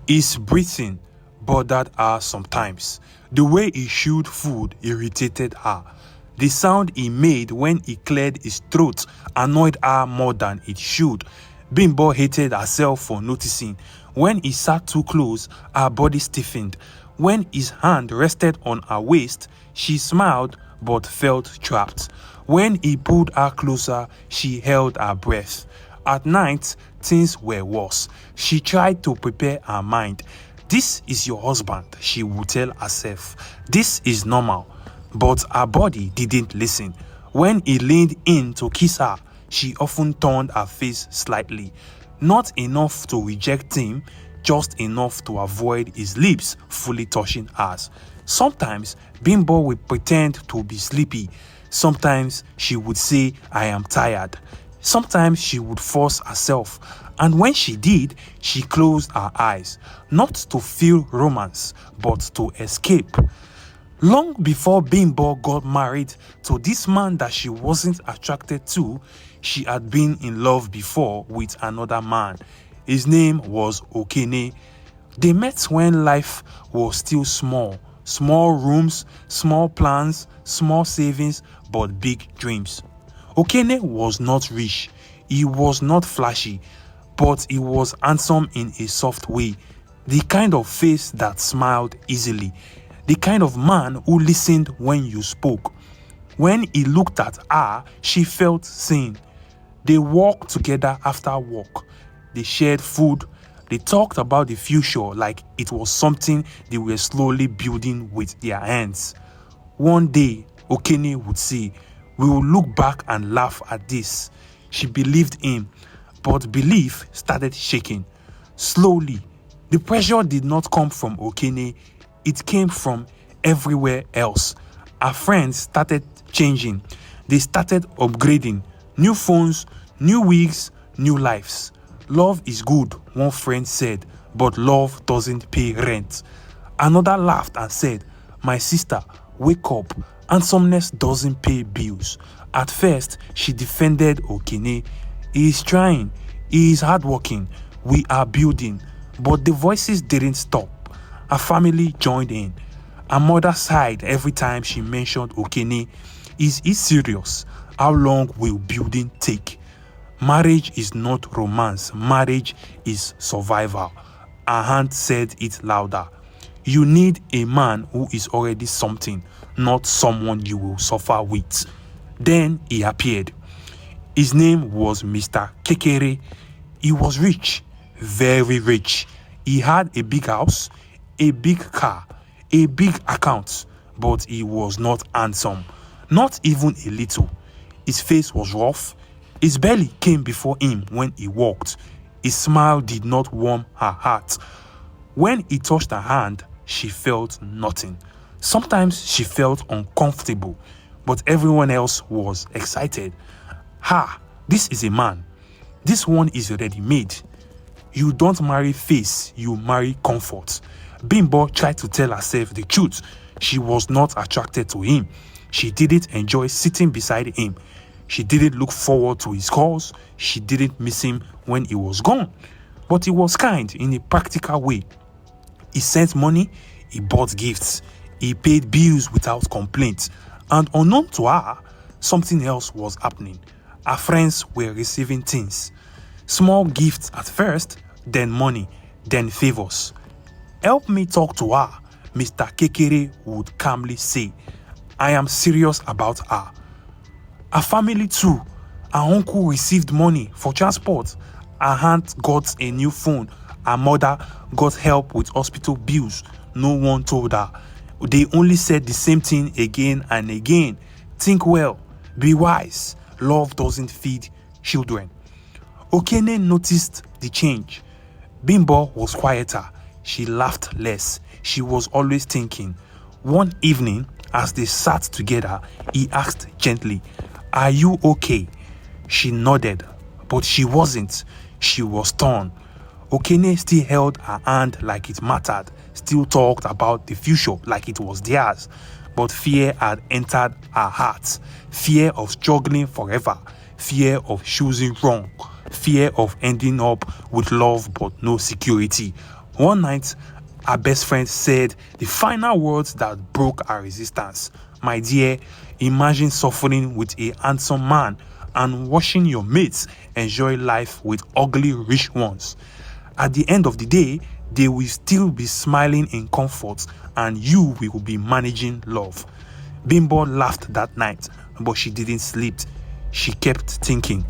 His breathing bothered her sometimes. The way he chewed food irritated her. The sound he made when he cleared his throat annoyed her more than it should. Bimbo hated herself for noticing. When he sat too close, her body stiffened. When his hand rested on her waist, she smiled but felt trapped. When he pulled her closer, she held her breath. At night, things were worse. She tried to prepare her mind. This is your husband, she would tell herself. This is normal. But her body didn't listen. When he leaned in to kiss her, she often turned her face slightly. Not enough to reject him, just enough to avoid his lips fully touching hers. Sometimes Bimbo would pretend to be sleepy. Sometimes she would say, I am tired. Sometimes she would force herself. And when she did, she closed her eyes, not to feel romance, but to escape. Long before Bimbo got married to this man that she wasn't attracted to, she had been in love before with another man. His name was Okene. They met when life was still small. Small rooms, small plans, small savings, but big dreams. Okene was not rich. He was not flashy, but he was handsome in a soft way. The kind of face that smiled easily. The kind of man who listened when you spoke. When he looked at her, she felt seen. They walked together after work. They shared food. They talked about the future like it was something they were slowly building with their hands. One day, Okene would say, we will look back and laugh at this. She believed him, but belief started shaking. Slowly, the pressure did not come from Okene. It came from everywhere else. Her friends started changing. They started upgrading. New phones, new wigs, new lives. Love is good, one friend said, but love doesn't pay rent. Another laughed and said, my sister, wake up. Handsomeness doesn't pay bills. At first, she defended Okene. He is trying. He is hardworking. We are building. But the voices didn't stop. Her family joined in. Her mother sighed every time she mentioned Okene. Is he serious? How long will building take? Marriage is not romance. Marriage is survival. Her hand said it louder. You need a man who is already something, not someone you will suffer with. Then he appeared. His name was Mr. Kekere. He was rich, very rich. He had a big house, a big car, a big account, but he was not handsome, not even a little. His face was rough. His belly came before him when he walked. His smile did not warm her heart. When he touched her hand, she felt nothing. Sometimes she felt uncomfortable, but everyone else was excited. Ha! This is a man. This one is ready-made. You don't marry face, you marry comfort. Bimbo tried to tell herself the truth. She was not attracted to him. She didn't enjoy sitting beside him. She didn't look forward to his calls. She didn't miss him when he was gone. But he was kind in a practical way. He sent money, he bought gifts, he paid bills without complaint. And unknown to her, something else was happening. Her friends were receiving things. Small gifts at first, then money, then favors. Help me talk to her, Mr. Kekere would calmly say. I am serious about her. Her family too. Her uncle received money for transport. Her aunt got a new phone. Her mother got help with hospital bills. No one told her. They only said the same thing again and again. Think well. Be wise. Love doesn't feed children. Okene noticed the change. Bimbo was quieter. She laughed less. She was always thinking. One evening, as they sat together, he asked gently, are you okay? She nodded, but she wasn't. She was torn. Okene still held her hand like it mattered, still talked about the future like it was theirs. But fear had entered her heart. Fear of struggling forever. Fear of choosing wrong. Fear of ending up with love but no security. One night, her best friend said the final words that broke her resistance. My dear, imagine suffering with a handsome man and watching your mates enjoy life with ugly rich ones. At the end of the day, they will still be smiling in comfort and you will be managing love. Bimbo laughed that night, but she didn't sleep. She kept thinking.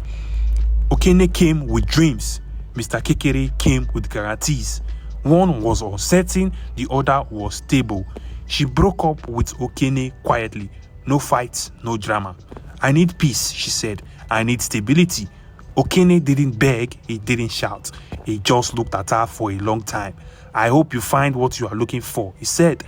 Okene came with dreams. Mr. Kekere came with guarantees. One was uncertain, the other was stable. She broke up with Okene quietly. No fights, no drama. I need peace, she said. I need stability. Okene didn't beg, he didn't shout. He just looked at her for a long time. I hope you find what you are looking for, he said.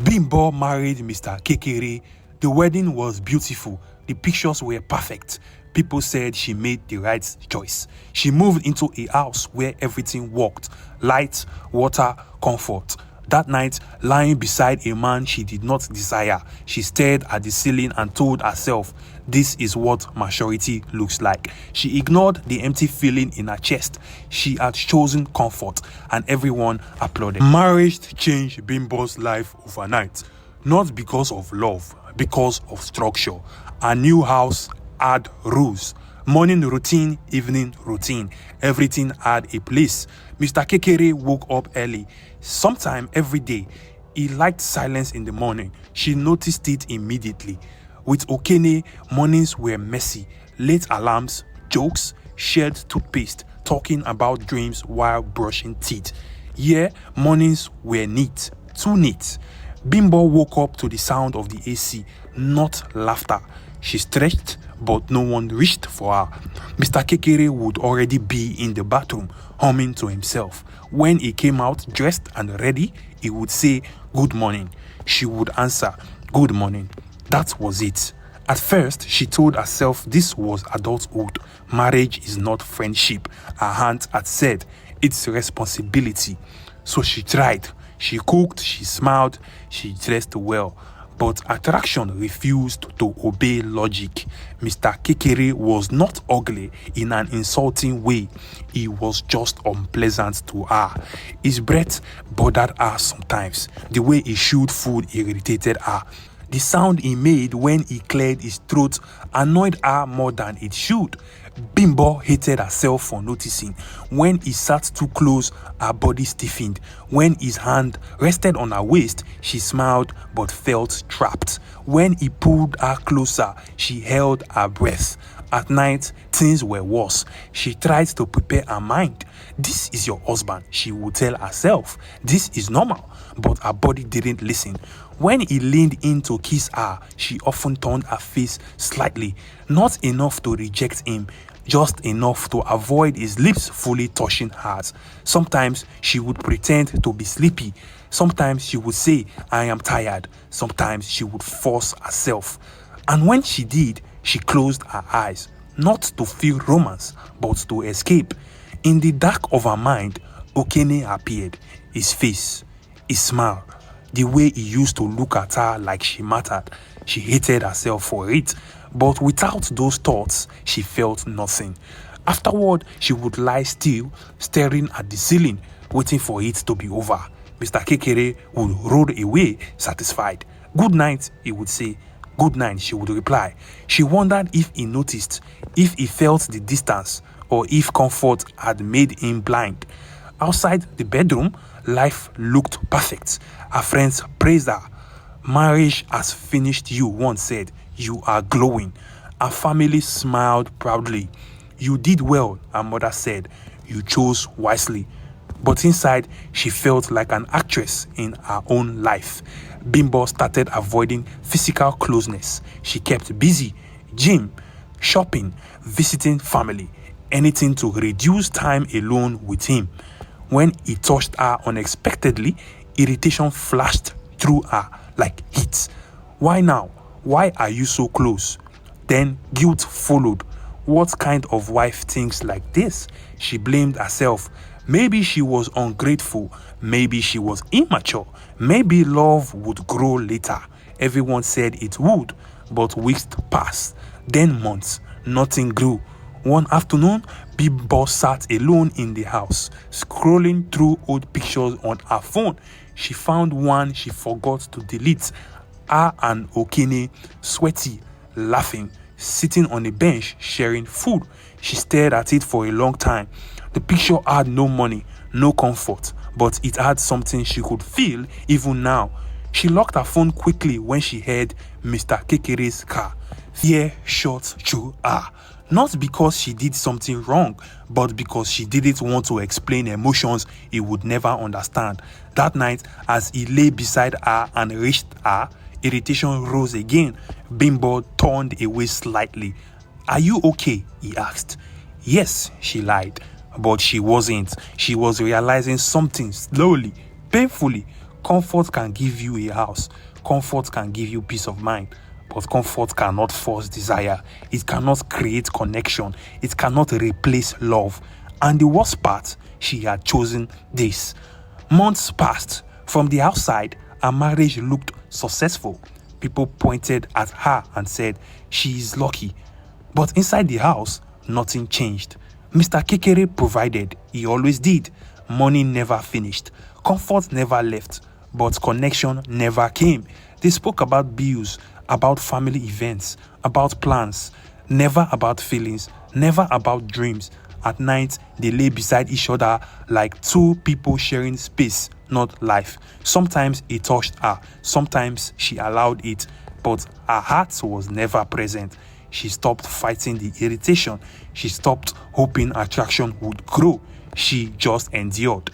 Bimbo married Mr. Kekere. The wedding was beautiful. The pictures were perfect. People said she made the right choice. She moved into a house where everything worked. Light, water, comfort. That night, lying beside a man she did not desire, she stared at the ceiling and told herself, this is what maturity looks like. She ignored the empty feeling in her chest. She had chosen comfort, and everyone applauded. Marriage changed Bimbo's life overnight, not because of love, because of structure. A new house had rules. Morning routine, evening routine. Everything had a place. Mr. Kekere woke up early, sometime every day. He liked silence in the morning. She noticed it immediately. With Okene, mornings were messy. Late alarms, jokes, shared toothpaste, talking about dreams while brushing teeth. Yeah, mornings were neat, too neat. Bimbo woke up to the sound of the AC, not laughter. She stretched, but no one reached for her. Mr. Kekere would already be in the bathroom, humming to himself. When he came out dressed and ready, he would say, good morning. She would answer, good morning. That was it. At first, she told herself this was adulthood. Marriage is not friendship. Her aunt had said, it's responsibility. So she tried. She cooked, she smiled, she dressed well. But attraction refused to obey logic. Mr. Kekere was not ugly in an insulting way. He was just unpleasant to her. His breath bothered her sometimes. The way he chewed food irritated her. The sound he made when he cleared his throat annoyed her more than it should. Bimbo hated herself for noticing. When he sat too close, her body stiffened. When his hand rested on her waist, she smiled but felt trapped. When he pulled her closer, she held her breath. At night, things were worse. She tried to prepare her mind. This is your husband, she would tell herself. This is normal. But her body didn't listen. When he leaned in to kiss her, she often turned her face slightly. Not enough to reject him, just enough to avoid his lips fully touching hers. Sometimes she would pretend to be sleepy. Sometimes she would say, I am tired. Sometimes she would force herself. And when she did, she closed her eyes, not to feel romance, but to escape. In the dark of her mind, Okene appeared. His face, his smile, the way he used to look at her like she mattered. She hated herself for it, but without those thoughts, she felt nothing. Afterward, she would lie still, staring at the ceiling, waiting for it to be over. Mr. Kekere would roll away, satisfied. Good night, he would say. Good night, she would reply. She wondered if he noticed, if he felt the distance, or if comfort had made him blind. Outside the bedroom, life looked perfect. Her friends praised her. Marriage has finished you, one said. You are glowing. Her family smiled proudly. You did well, her mother said. You chose wisely. But inside, she felt like an actress in her own life. Bimbo started avoiding physical closeness. She kept busy. Gym, shopping, visiting family. Anything to reduce time alone with him. When he touched her unexpectedly, irritation flashed through her like heat. Why now? Why are you so close? Then guilt followed. What kind of wife thinks like this? She blamed herself. Maybe she was ungrateful. Maybe she was immature. Maybe love would grow later. Everyone said it would, but weeks passed. Then months. Nothing grew. One afternoon, Bimbo sat alone in the house, scrolling through old pictures on her phone. She found one she forgot to delete. Her and Okene, sweaty, laughing, sitting on a bench, sharing food. She stared at it for a long time. The picture had no money, no comfort, but it had something she could feel even now. She locked her phone quickly when she heard Mr. Kekere's car. Fear shot through her. Not because she did something wrong, but because she didn't want to explain emotions he would never understand. That night, as he lay beside her and reached her, irritation rose again. Bimbo turned away slightly. "Are you okay?" he asked. Yes, she lied. But she wasn't. She was realizing something slowly, painfully. Comfort can give you a house. Comfort can give you peace of mind. But comfort cannot force desire. It cannot create connection. It cannot replace love. And the worst part, she had chosen this. Months passed. From the outside, her marriage looked successful. People pointed at her and said, "She is lucky." But inside the house, nothing changed. Mr. Kekere provided. He always did. Money never finished. Comfort never left. But connection never came. They spoke about bills, about family events, about plans, never about feelings, never about dreams. At night, they lay beside each other like two people sharing space, not life. Sometimes it touched her, sometimes she allowed it, but her heart was never present. She stopped fighting the irritation. She stopped hoping attraction would grow. She just endured.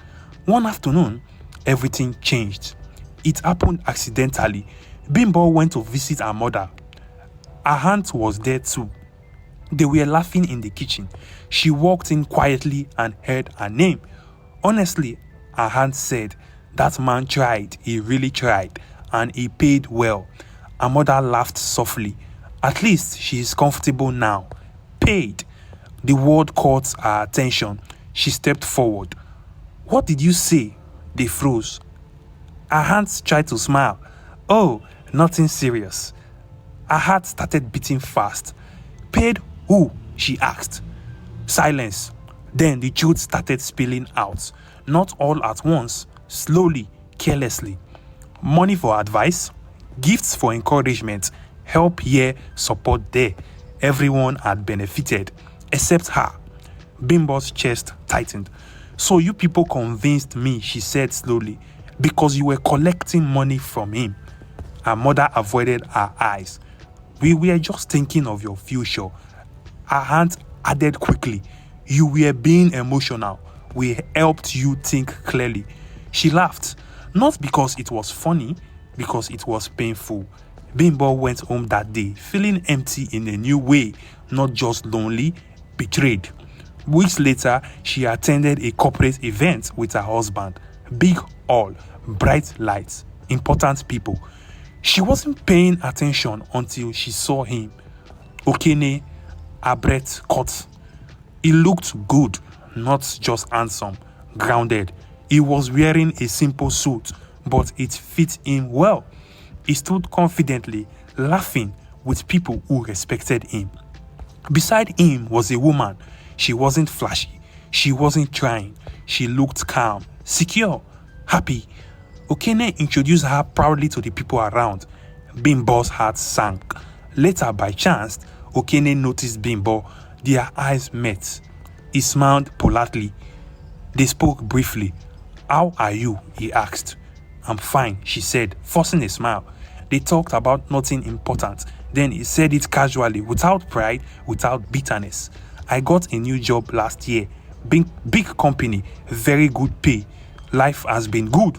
One afternoon, everything changed. It happened accidentally. Bimbo went to visit her mother. Her aunt was there too. They were laughing in the kitchen. She walked in quietly and heard her name. Honestly, her aunt said, "That man tried, he really tried, and he paid well." Her mother laughed softly. "At least she is comfortable now." Paid. The word caught her attention. She stepped forward. "What did you say?" They froze. Her aunt tried to smile. "Oh, nothing serious." Her heart started beating fast. "Paid who?" she asked. Silence. Then the truth started spilling out. Not all at once, slowly, carelessly. Money for advice, gifts for encouragement, help here, support there. Everyone had benefited, except her. Bimbo's chest tightened. "So you people convinced me," she said slowly, "because you were collecting money from him." Her mother avoided her eyes. "We were just thinking of your future." Her aunt added quickly, "You were being emotional. We helped you think clearly." She laughed, not because it was funny, because it was painful. Bimbo went home that day, feeling empty in a new way, not just lonely, betrayed. Weeks later, she attended a corporate event with her husband. Big hall, bright lights, important people. She wasn't paying attention until she saw him. Okene, her breath caught. He looked good, not just handsome, grounded. He was wearing a simple suit, but it fit him well. He stood confidently, laughing with people who respected him. Beside him was a woman. She wasn't flashy. She wasn't trying. She looked calm, secure, happy. Okene introduced her proudly to the people around. Bimbo's heart sank. Later, by chance, Okene noticed Bimbo. Their eyes met. He smiled politely. They spoke briefly. "How are you?" he asked. "I'm fine," she said, forcing a smile. They talked about nothing important. Then he said it casually, without pride, without bitterness. "I got a new job last year. Big company, very good pay. Life has been good."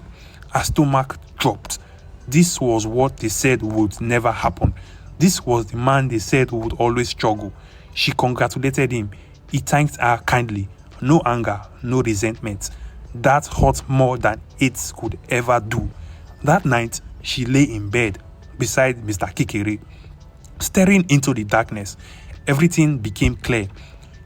Her stomach dropped. This was what they said would never happen. This was the man they said would always struggle. She congratulated him. He thanked her kindly. No anger, no resentment. That hurt more than it could ever do. That night, she lay in bed beside Mr. Kekere, staring into the darkness. Everything became clear.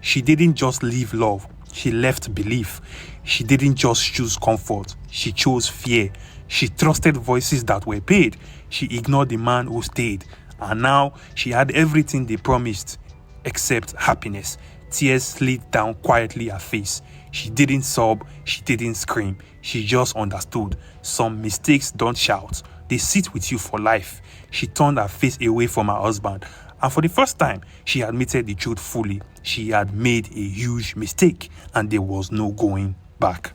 She didn't just leave love. She left belief. She didn't just choose comfort. She chose fear. She trusted voices that were paid. She ignored the man who stayed. And now she had everything they promised, except happiness. Tears slid down quietly her face. She didn't sob, she didn't scream. She just understood. Some mistakes don't shout. They sit with you for life. She turned her face away from her husband, and for the first time, she admitted the truth fully. She had made a huge mistake, and there was no going back.